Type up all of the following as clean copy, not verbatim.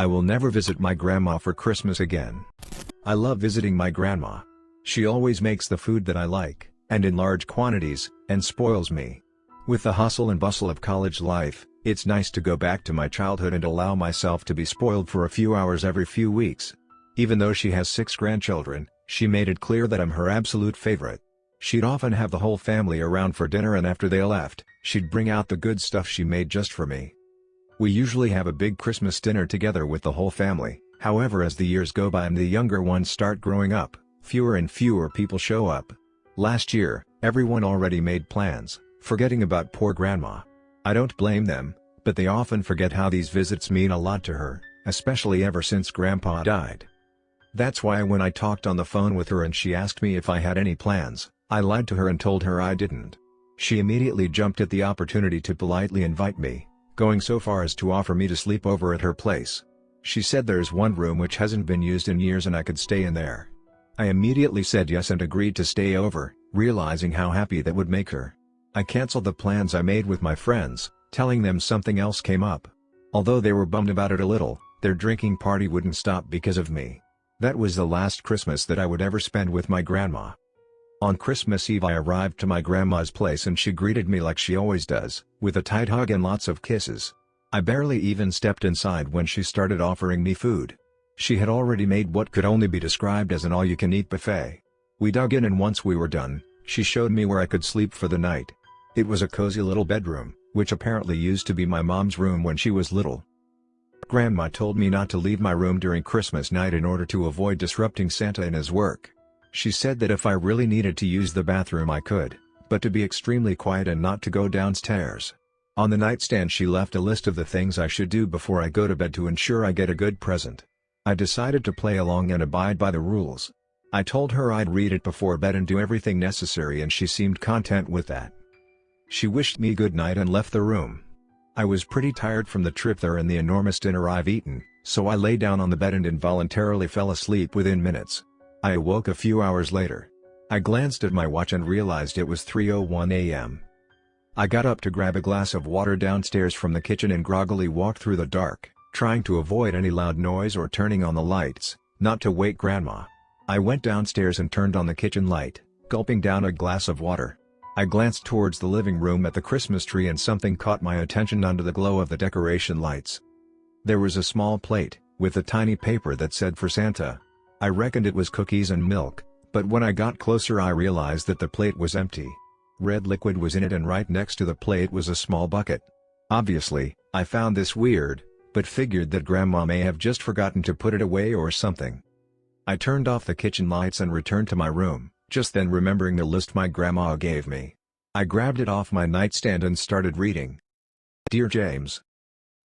I will never visit my grandma for Christmas again. I love visiting my grandma. She always makes the food that I like, and in large quantities, and spoils me. With the hustle and bustle of college life, it's nice to go back to my childhood and allow myself to be spoiled for a few hours every few weeks. Even though she has 6 grandchildren, she made it clear that I'm her absolute favorite. She'd often have the whole family around for dinner, and after they left, she'd bring out the good stuff she made just for me. We usually have a big Christmas dinner together with the whole family. However, as the years go by and the younger ones start growing up, fewer and fewer people show up. Last year, everyone already made plans, forgetting about poor grandma. I don't blame them, but they often forget how these visits mean a lot to her, especially ever since grandpa died. That's why when I talked on the phone with her and she asked me if I had any plans, I lied to her and told her I didn't. She immediately jumped at the opportunity to politely invite me, going so far as to offer me to sleep over at her place. She said there's one room which hasn't been used in years and I could stay in there. I immediately said yes and agreed to stay over, realizing how happy that would make her. I canceled the plans I made with my friends, telling them something else came up. Although they were bummed about it a little, their drinking party wouldn't stop because of me. That was the last Christmas that I would ever spend with my grandma. On Christmas Eve I arrived to my grandma's place and she greeted me like she always does, with a tight hug and lots of kisses. I barely even stepped inside when she started offering me food. She had already made what could only be described as an all-you-can-eat buffet. We dug in and once we were done, she showed me where I could sleep for the night. It was a cozy little bedroom, which apparently used to be my mom's room when she was little. Grandma told me not to leave my room during Christmas night in order to avoid disrupting Santa in his work. She said that if I really needed to use the bathroom I could, but to be extremely quiet and not to go downstairs. On the nightstand she left a list of the things I should do before I go to bed to ensure I get a good present. I decided to play along and abide by the rules. I told her I'd read it before bed and do everything necessary and she seemed content with that. She wished me good night and left the room. I was pretty tired from the trip there and the enormous dinner I've eaten, so I lay down on the bed and involuntarily fell asleep within minutes. I awoke a few hours later. I glanced at my watch and realized it was 3:01 a.m. I got up to grab a glass of water downstairs from the kitchen and groggily walked through the dark, trying to avoid any loud noise or turning on the lights, not to wake Grandma. I went downstairs and turned on the kitchen light, gulping down a glass of water. I glanced towards the living room at the Christmas tree and something caught my attention under the glow of the decoration lights. There was a small plate, with a tiny paper that said "For Santa." I reckoned it was cookies and milk, but when I got closer I realized that the plate was empty. Red liquid was in it and right next to the plate was a small bucket. Obviously, I found this weird, but figured that Grandma may have just forgotten to put it away or something. I turned off the kitchen lights and returned to my room, just then remembering the list my grandma gave me. I grabbed it off my nightstand and started reading. Dear James,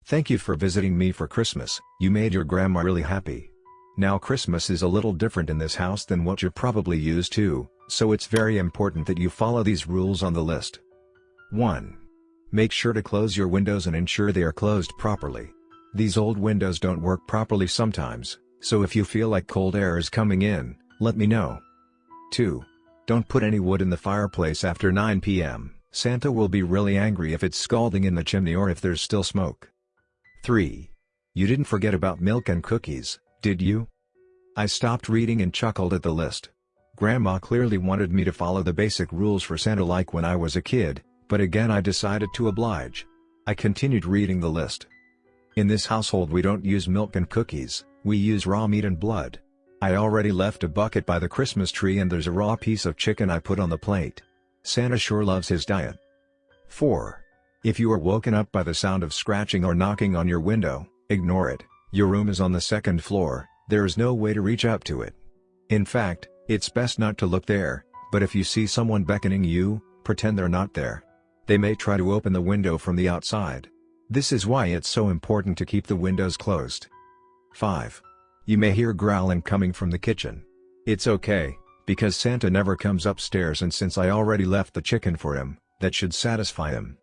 thank you for visiting me for Christmas. You made your grandma really happy. Now Christmas is a little different in this house than what you're probably used to, so it's very important that you follow these rules on the list. 1. Make sure to close your windows and ensure they are closed properly. These old windows don't work properly sometimes, so if you feel like cold air is coming in, let me know. 2. Don't put any wood in the fireplace after 9 p.m. Santa will be really angry if it's scalding in the chimney or if there's still smoke. 3. You didn't forget about milk and cookies, did you? I stopped reading and chuckled at the list. Grandma clearly wanted me to follow the basic rules for Santa like when I was a kid, but again I decided to oblige. I continued reading the list. In this household we don't use milk and cookies, we use raw meat and blood. I already left a bucket by the Christmas tree and there's a raw piece of chicken I put on the plate. Santa sure loves his diet. 4. If you are woken up by the sound of scratching or knocking on your window, ignore it. Your room is on the 2nd floor, there is no way to reach up to it. In fact, it's best not to look there, but if you see someone beckoning you, pretend they're not there. They may try to open the window from the outside. This is why it's so important to keep the windows closed. 5. You may hear growling coming from the kitchen. It's okay, because Santa never comes upstairs and since I already left the chicken for him, that should satisfy him.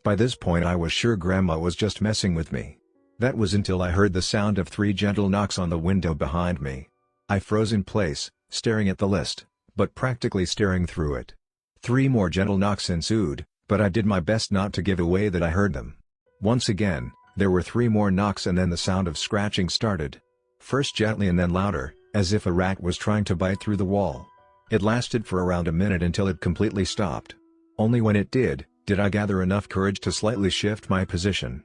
By this point I was sure Grandma was just messing with me. That was until I heard the sound of 3 gentle knocks on the window behind me. I froze in place, staring at the list, but practically staring through it. 3 more gentle knocks ensued, but I did my best not to give away that I heard them. Once again, There were 3 more knocks and then the sound of scratching started. First gently and then louder, as if a rat was trying to bite through the wall. It lasted for around a minute until it completely stopped. Only when it did I gather enough courage to slightly shift my position.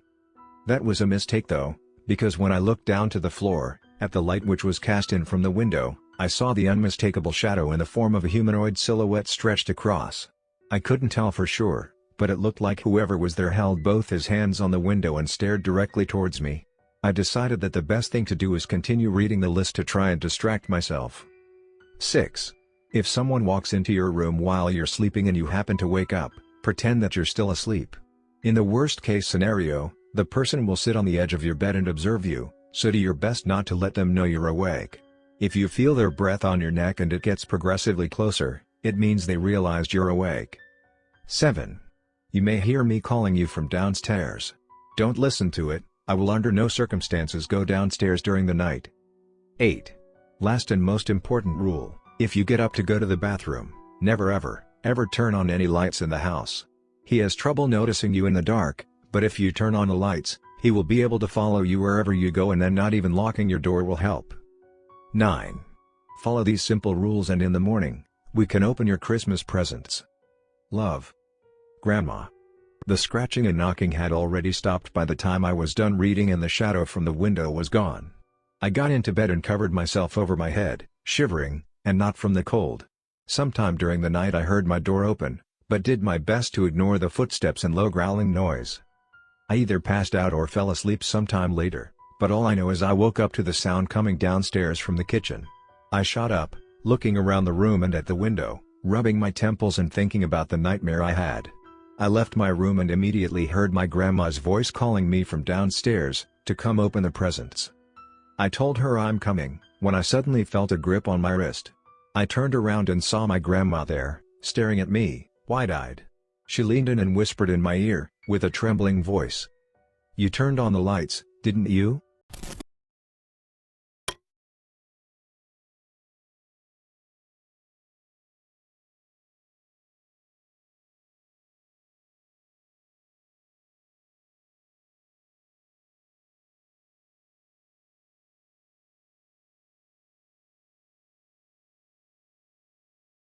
That was a mistake though, because when I looked down to the floor, at the light which was cast in from the window, I saw the unmistakable shadow in the form of a humanoid silhouette stretched across. I couldn't tell for sure, but it looked like whoever was there held both his hands on the window and stared directly towards me. I decided that the best thing to do is continue reading the list to try and distract myself. 6. If someone walks into your room while you're sleeping and you happen to wake up, pretend that you're still asleep. In the worst case scenario, the person will sit on the edge of your bed and observe you, so do your best not to let them know you're awake. If you feel their breath on your neck and it gets progressively closer, it means they realized you're awake. 7. You may hear me calling you from downstairs. Don't listen to it, I will under no circumstances go downstairs during the night. 8. Last and most important rule, if you get up to go to the bathroom, never ever turn on any lights in the house. He has trouble noticing you in the dark, but if you turn on the lights, he will be able to follow you wherever you go, and then not even locking your door will help. 9. Follow these simple rules and in the morning, we can open your Christmas presents. Love. Grandma. The scratching and knocking had already stopped by the time I was done reading and the shadow from the window was gone. I got into bed and covered myself over my head, shivering, and not from the cold. Sometime during the night I heard my door open, but did my best to ignore the footsteps and low growling noise. I either passed out or fell asleep sometime later, but all I know is I woke up to the sound coming downstairs from the kitchen. I shot up, looking around the room and at the window, rubbing my temples and thinking about the nightmare I had. I left my room and immediately heard my grandma's voice calling me from downstairs, to come open the presents. I told her I'm coming, when I suddenly felt a grip on my wrist. I turned around and saw my grandma there, staring at me, wide-eyed. She leaned in and whispered in my ear, with a trembling voice. "You turned on the lights, didn't you?"